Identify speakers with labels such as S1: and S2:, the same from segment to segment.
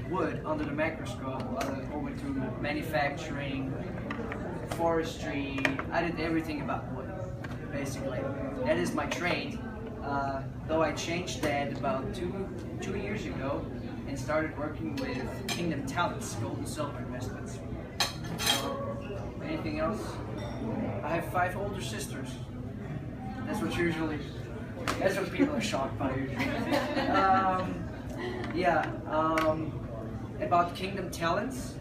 S1: wood under the microscope. I went to manufacturing, forestry. I did everything about wood, basically. That is my trade. Though I changed that about two years ago and started working with Kingdom Talents, gold and silver investments. Anything else? I have 5 older sisters. That's what people are shocked by usually. About Kingdom Talents,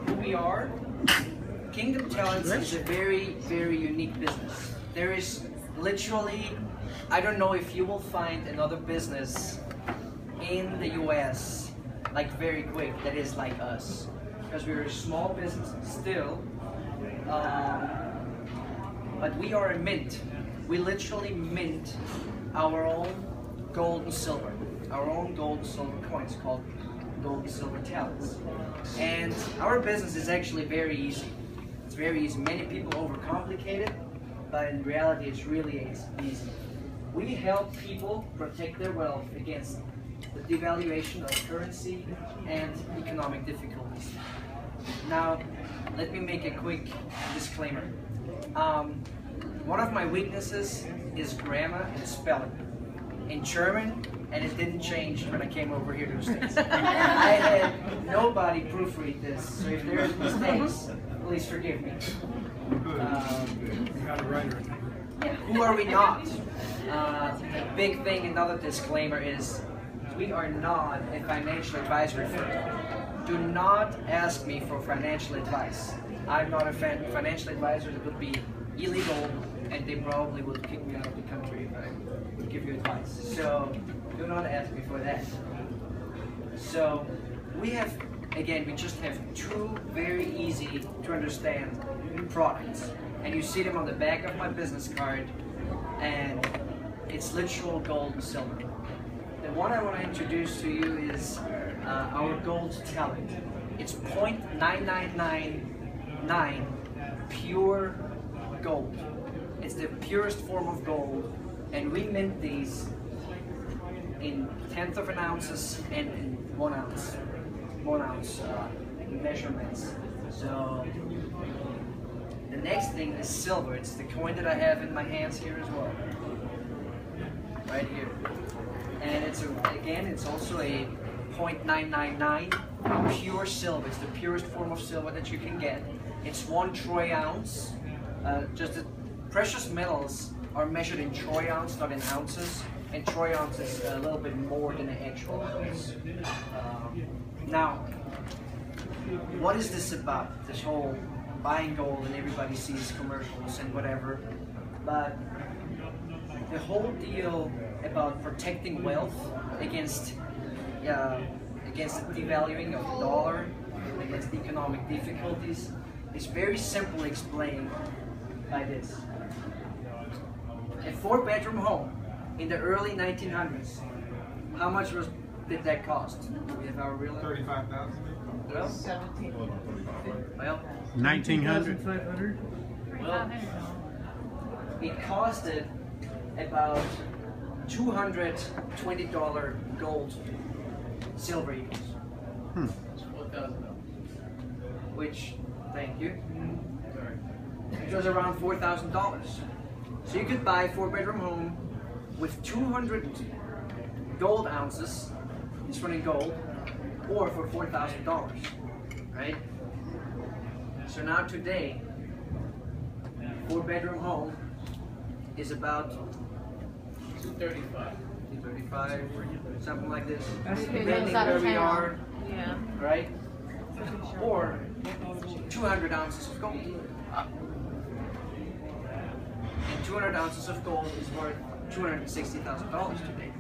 S1: who we are. Kingdom Talents is a very, very unique business. There is literally, I don't know if you will find another business in the US like very quick that is like us, because we're a small business still, but we are a mint. We literally mint our own gold and silver, our own gold and silver coins called gold and silver talents. And our business is actually very easy. It's very easy. Many people overcomplicate it, but in reality it's really easy. We help people protect their wealth against the devaluation of currency and economic difficulties. Now, let me make a quick disclaimer. One of my weaknesses is grammar and spelling. In German, and it didn't change when I came over here to the States. I had nobody proofread this, so if there's mistakes, please forgive me. Who are we not? The big thing, another disclaimer is, we are not a financial advisory firm. Do not ask me for financial advice. I'm not a financial advisor. That would be illegal, and they probably would kick me out of the country if I would give you advice. So do not ask me for that. So we have, again, we just have 2 very easy to understand products, and you see them on the back of my business card, and it's literal gold and silver. The one I want to introduce to you is our gold talent. It's 0.9999 pure gold. It's the purest form of gold, and we mint these in 1/10 of an ounces and in 1 ounce measurements. So the next thing is silver. It's the coin that I have in my hands here as well, right here. And it's also a 0.999 pure silver. It's the purest form of silver that you can get. It's 1 troy ounce. Just the precious metals are measured in troy ounce, not in ounces. And troy ounce is a little bit more than an actual ounce. Now, what is this about? This whole buying gold, and everybody sees commercials and whatever. But the whole deal about protecting wealth against the devaluing of the dollar, against economic difficulties, is very simply explained by this. A 4-bedroom home in the early 1900s, how much did that cost? We have our real
S2: $35,000.
S1: Well,
S3: 17.
S1: well,
S4: 1900.
S1: well, it costed about $220 gold, silver equals. Which, thank you, which was around $4,000. So you could buy a 4-bedroom home with 200 gold ounces, this one in gold, or for $4,000, right? So now today, 4-bedroom home is about 235, something like this, depending where we are,
S3: Yeah.
S1: right? Or 200 ounces of gold. And 200 ounces of gold is worth $260,000 today.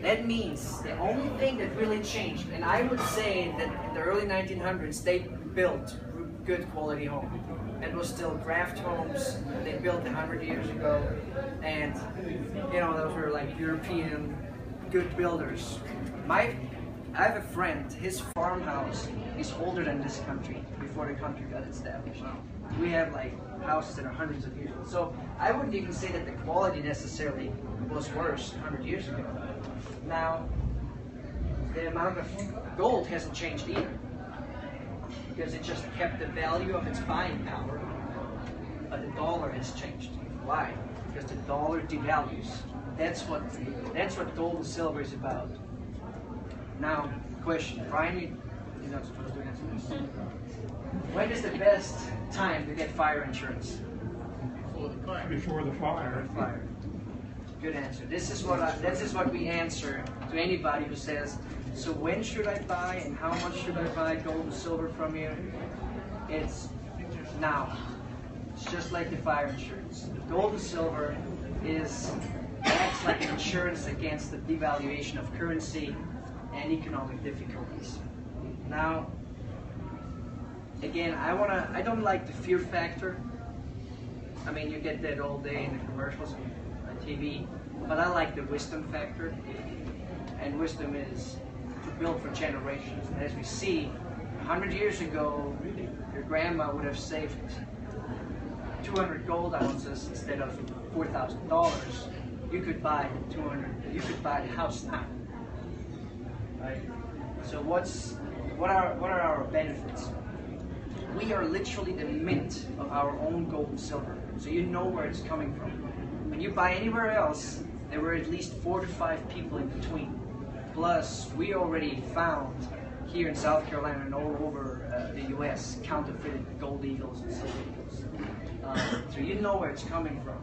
S1: That means the only thing that really changed, and I would say that in the early 1900s they built good quality homes. It was still craft homes they built 100 years ago, and you know, those were like European good builders. I have a friend, his farmhouse is older than this country, before the country got established. We have like houses that are hundreds of years old. So I wouldn't even say that the quality necessarily was worse 100 years ago. Now, the amount of gold hasn't changed either, because it just kept the value of its buying power, but the dollar has changed. Why? Because the dollar devalues. That's what gold and silver is about. Now, question, Brian, you're not supposed to answer this. When is the best time to get fire insurance?
S2: Before the fire.
S1: Good answer. This is what we answer to anybody who says, so when should I buy and how much should I buy gold and silver from you? It's now. It's just like the fire insurance. Gold and silver acts like insurance against the devaluation of currency and economic difficulties. Now, again, I don't like the fear factor. I mean, you get that all day in the commercials on TV, but I like the wisdom factor. And wisdom is to build for generations. And as we see, 100 years ago, your grandma would have saved 200 gold ounces instead of $4,000. You could buy the house now, right? So what are our benefits? We are literally the mint of our own gold and silver, so you know where it's coming from. When you buy anywhere else, there were at least 4 to 5 people in between. Plus, we already found here in South Carolina and all over the U.S. counterfeited gold eagles and silver eagles. So you know where it's coming from.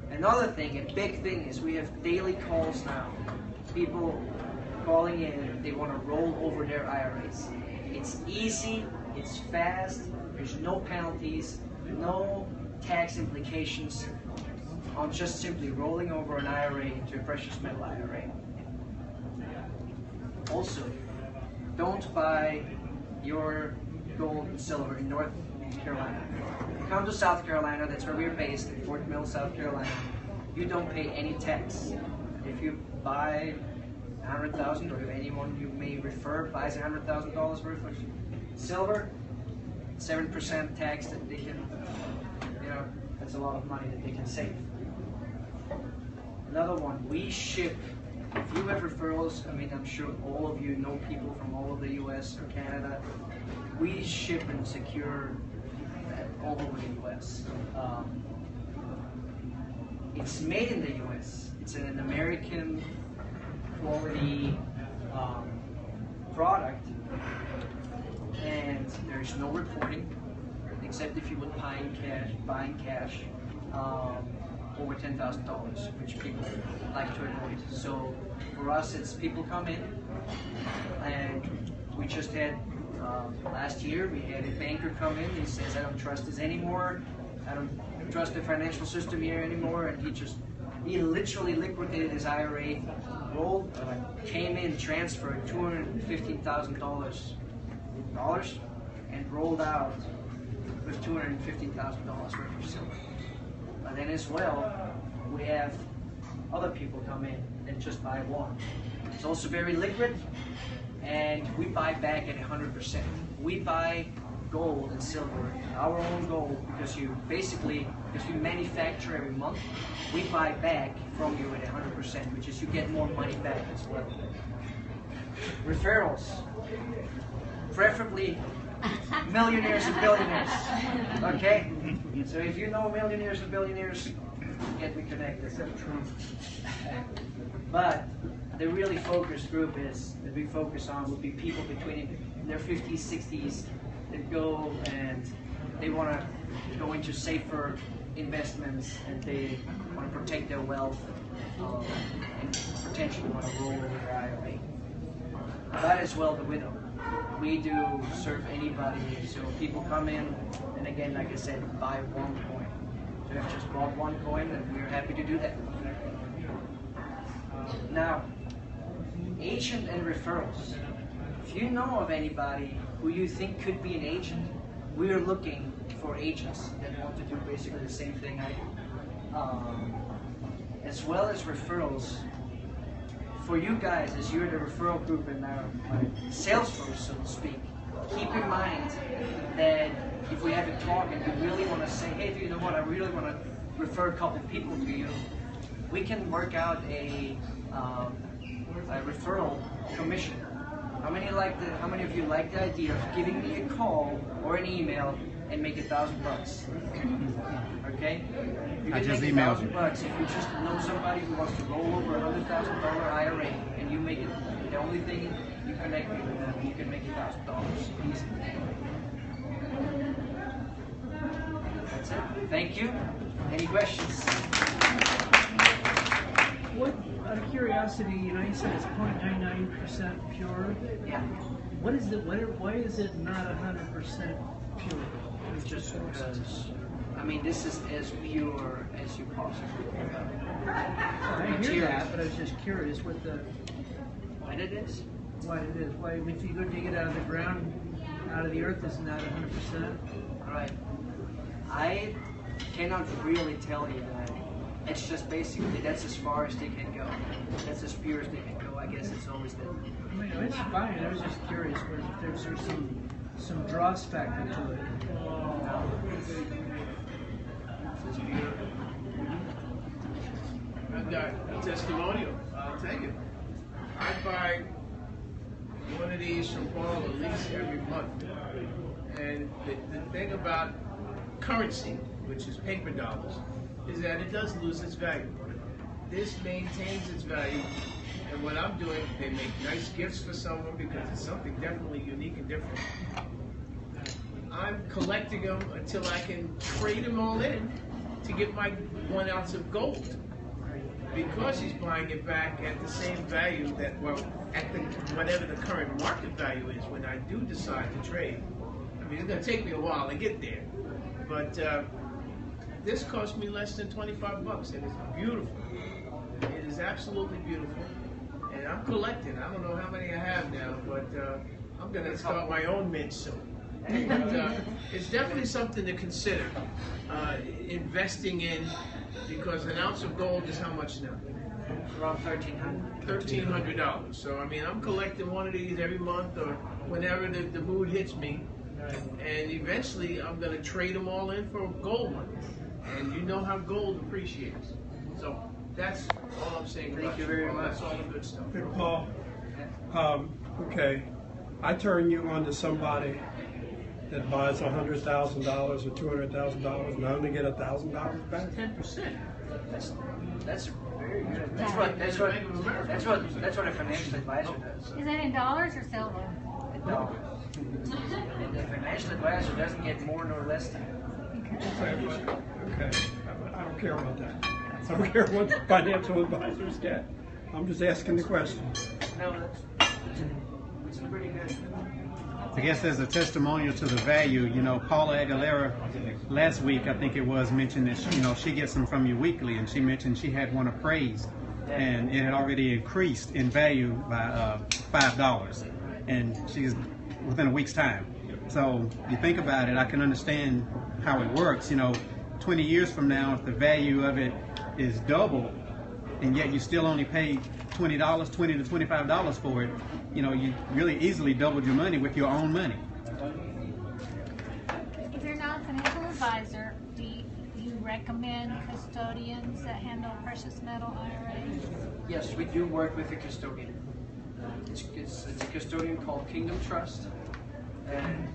S1: Another thing, a big thing, is we have daily calls now. People calling in, they want to roll over their IRAs. It's easy, it's fast, there's no penalties, no tax implications on just simply rolling over an IRA into a precious metal IRA. Also, don't buy your gold and silver in North Carolina. Come to South Carolina, that's where we're based, in Fort Mill, South Carolina. You don't pay any tax. If you buy $100,000, or if anyone you may refer buys $100,000 worth of silver, 7% tax that they can, that's a lot of money that they can save. Another one, we ship. If you have referrals, I mean, I'm sure all of you know people from all over the US or Canada. We ship and secure all over the US. It's made in the US. It's an American quality product, and there's no reporting, except if you would buy in cash over $10,000, which people like to avoid. So for us, it's people come in, and we just had last year we had a banker come in. He says, "I don't trust this anymore. I don't trust the financial system here anymore," and he literally liquidated his IRA, came in, transferred $215,000 and rolled out with $215,000 worth of silver. But then as well, we have other people come in and just buy one. It's also very liquid, and we buy back at 100%. We buy gold and silver, our own gold, because we manufacture every month, we buy back from you at 100%, which is you get more money back as well. Referrals, preferably millionaires and billionaires, okay? So if you know millionaires and billionaires, get me connected. But the really focused group that we focus on would be people between their 50s, 60s, that go and they want to go into safer investments, and they want to protect their wealth and potentially want to roll over their IRA. That as well the widow. We do serve anybody, so people come in, and again, like I said, buy one coin. So you have just bought one coin, and we're happy to do that. Now, agent and referrals. If you know of anybody who you think could be an agent, we are looking for agents that want to do basically the same thing I do. As well as referrals. For you guys, as you're the referral group in our sales force, so to speak, keep in mind that if we have a talk and you really want to say, hey, you know what, I really want to refer a couple people to you, we can work out a referral commission. How many of you like the idea of giving me a call or an email and make $1,000? Okay? You
S3: I
S1: can
S3: just
S1: make
S3: emailed you.
S1: $1,000 if you just know somebody who wants to roll over $100,000 IRA, and you make it. The only thing you connect me with them, you can make $1,000 easy. That's it. Thank you. Any questions?
S4: What, out of curiosity, you said it's 0.99% pure.
S1: Yeah.
S4: What is it? Why is it not 100% pure?
S1: It's just because, this is as pure as you possibly can.
S4: I hear that, but I was just curious what the.
S1: What it is?
S4: What it is? Why? If you go dig it out of the ground, out of the earth, isn't that 100%?
S1: Right. I cannot really tell you that. It's just basically that's as far as they can go. That's as pure as they can go. I guess it's always that.
S4: It's fine. I was just curious if there's some dross factor to it.
S1: No. It's as pure.
S2: I've got a testimonial. I'll take it. I buy one of these from Paul at least every month. And the thing about currency, which is paper dollars, is that it does lose its value. This maintains its value, and what I'm doing, they make nice gifts for someone because it's something definitely unique and different. I'm collecting them until I can trade them all in to get my 1 ounce of gold. Because he's buying it back at the same value at whatever the current market value is when I do decide to trade. It's going to take me a while to get there, but this cost me less than $25, and it's beautiful. It is absolutely beautiful, and I'm collecting. I don't know how many I have now, but I'm going to start my own mint soon. But it's definitely something to consider investing in, because an ounce of gold is how much now?
S1: Around $1,300.
S2: $1,300. So I'm collecting one of these every month or whenever the mood hits me. And eventually, I'm going to trade them all in for gold money. And you know how gold appreciates. So that's all I'm saying.
S1: Thank you very much.
S2: That's all the good stuff.
S5: Hey, Paul, okay, I turn you on to somebody that buys $100,000 or $200,000 and I only get $1,000 back.
S2: 10%.
S1: That's very good. That's what a financial advisor does.
S6: Is that in dollars or silver?
S1: In dollars. And the financial advisor doesn't get more nor less than
S5: Okay, I don't care about that. I don't care what financial advisors get. I'm just asking the question.
S1: No, it's pretty good.
S3: I guess as a testimonial to the value, Paula Aguilera last week, I think it was, mentioned that she gets them from you weekly, and she mentioned she had one appraised, and it had already increased in value by $5, and she's within a week's time. So you think about it, I can understand how it works. 20 years from now, if the value of it is double, and yet you still only pay $20 to $25 for it, you really easily doubled your money with your own money.
S6: If you're not a financial advisor, do you recommend custodians that handle precious metal IRAs?
S1: Yes, we do work with a custodian. It's a custodian called Kingdom Trust. And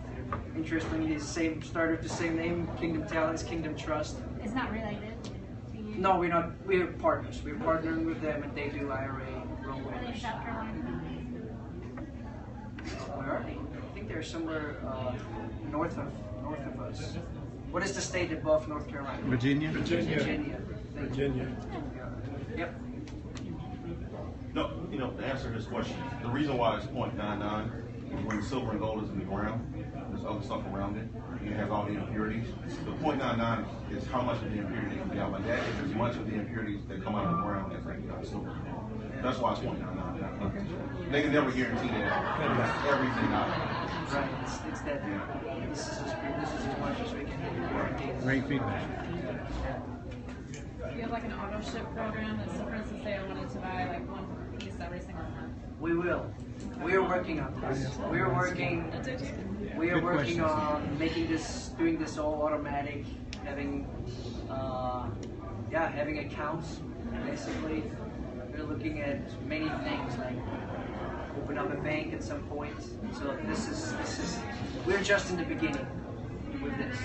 S1: interestingly, started with the same name, Kingdom Talents, Kingdom Trust.
S6: It's not related to you?
S1: No, we're not. We're partners. We're partnering with them, and they do IRA
S6: Are they in
S1: roll-overs.
S6: South Carolina?
S1: Where are they? I think they're somewhere north of us. What is the state above North Carolina?
S3: Virginia?
S5: Virginia.
S1: Yeah. Yep.
S7: No, to answer this question, the reason why it's 0.99 is when silver and gold is in the ground, there's other stuff around it, and it has all the impurities. The 0.99 is how much of the impurities come out. Like that is as much of the impurities that come out of the ground as they come silver. That's why it's 0.99. They can never guarantee that everything out.
S1: Right. It's that. This is as much as we can guarantee.
S3: Great feedback.
S8: Do you have like an auto ship program that, so for instance, say I wanted to buy like one piece every single month?
S1: We will. We are working on this. We are working on doing this all automatic, having accounts. Basically, we're looking at many things like open up a bank at some point. So this is we're just in the beginning with this.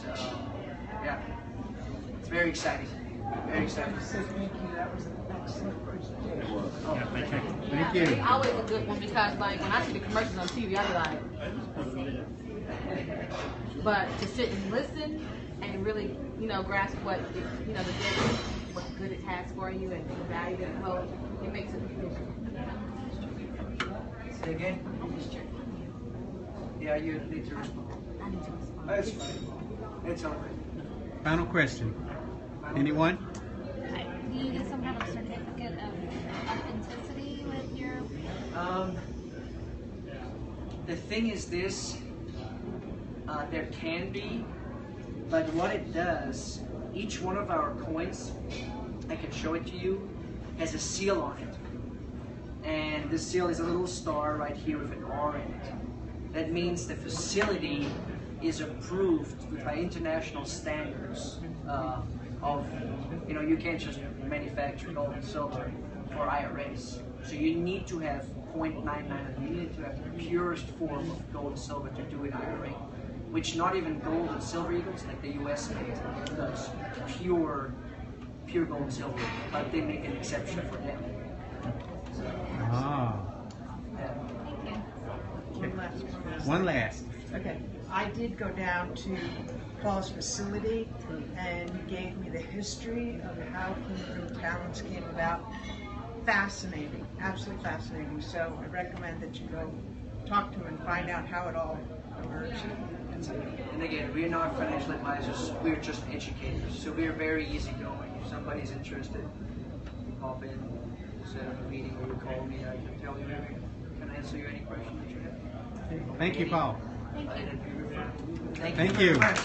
S1: So yeah, it's very exciting. Very exciting.
S4: Thank you. That was an excellent presentation.
S1: Oh, thank you.
S3: Thank you.
S8: It's always a good one because, like, when I see the commercials on TV, I be like, but to sit and listen and really, grasp what, the good, what good it has for you and the value that it holds, it makes it
S1: Say again? Yeah, you need to respond.
S8: I need to respond.
S1: That's fine. It's all right.
S3: Final question. Anyone?
S6: Do you get some kind of certificate of authenticity with your?
S1: The thing is this, there can be, but what it does, each one of our coins, I can show it to you, has a seal on it. And this seal is a little star right here with an R in it. That means the facility is approved by international standards of, you can't just manufacture gold and silver for IRAs. So you need to have 0.99, you need to have the purest form of gold and silver to do an IRA, which not even gold and silver eagles like the US made does pure gold and silver, but they make an exception for them.
S3: Ah.
S1: Yeah.
S6: Thank you.
S3: One last.
S4: Okay. I did go down to Paul's facility, and he gave me the history of how Kingdom Talents came about. Fascinating, absolutely fascinating. So I recommend that you go talk to him and find out how it all emerged.
S1: And again, we're not financial advisors, we're just educators. So we're very easygoing. If somebody's interested, pop in, set up a meeting, or you call me, I can tell you, can answer you any question that you have.
S3: Thank you, Paul.
S6: Thank you.
S1: Thank
S3: Thank
S1: very
S3: you.
S1: much.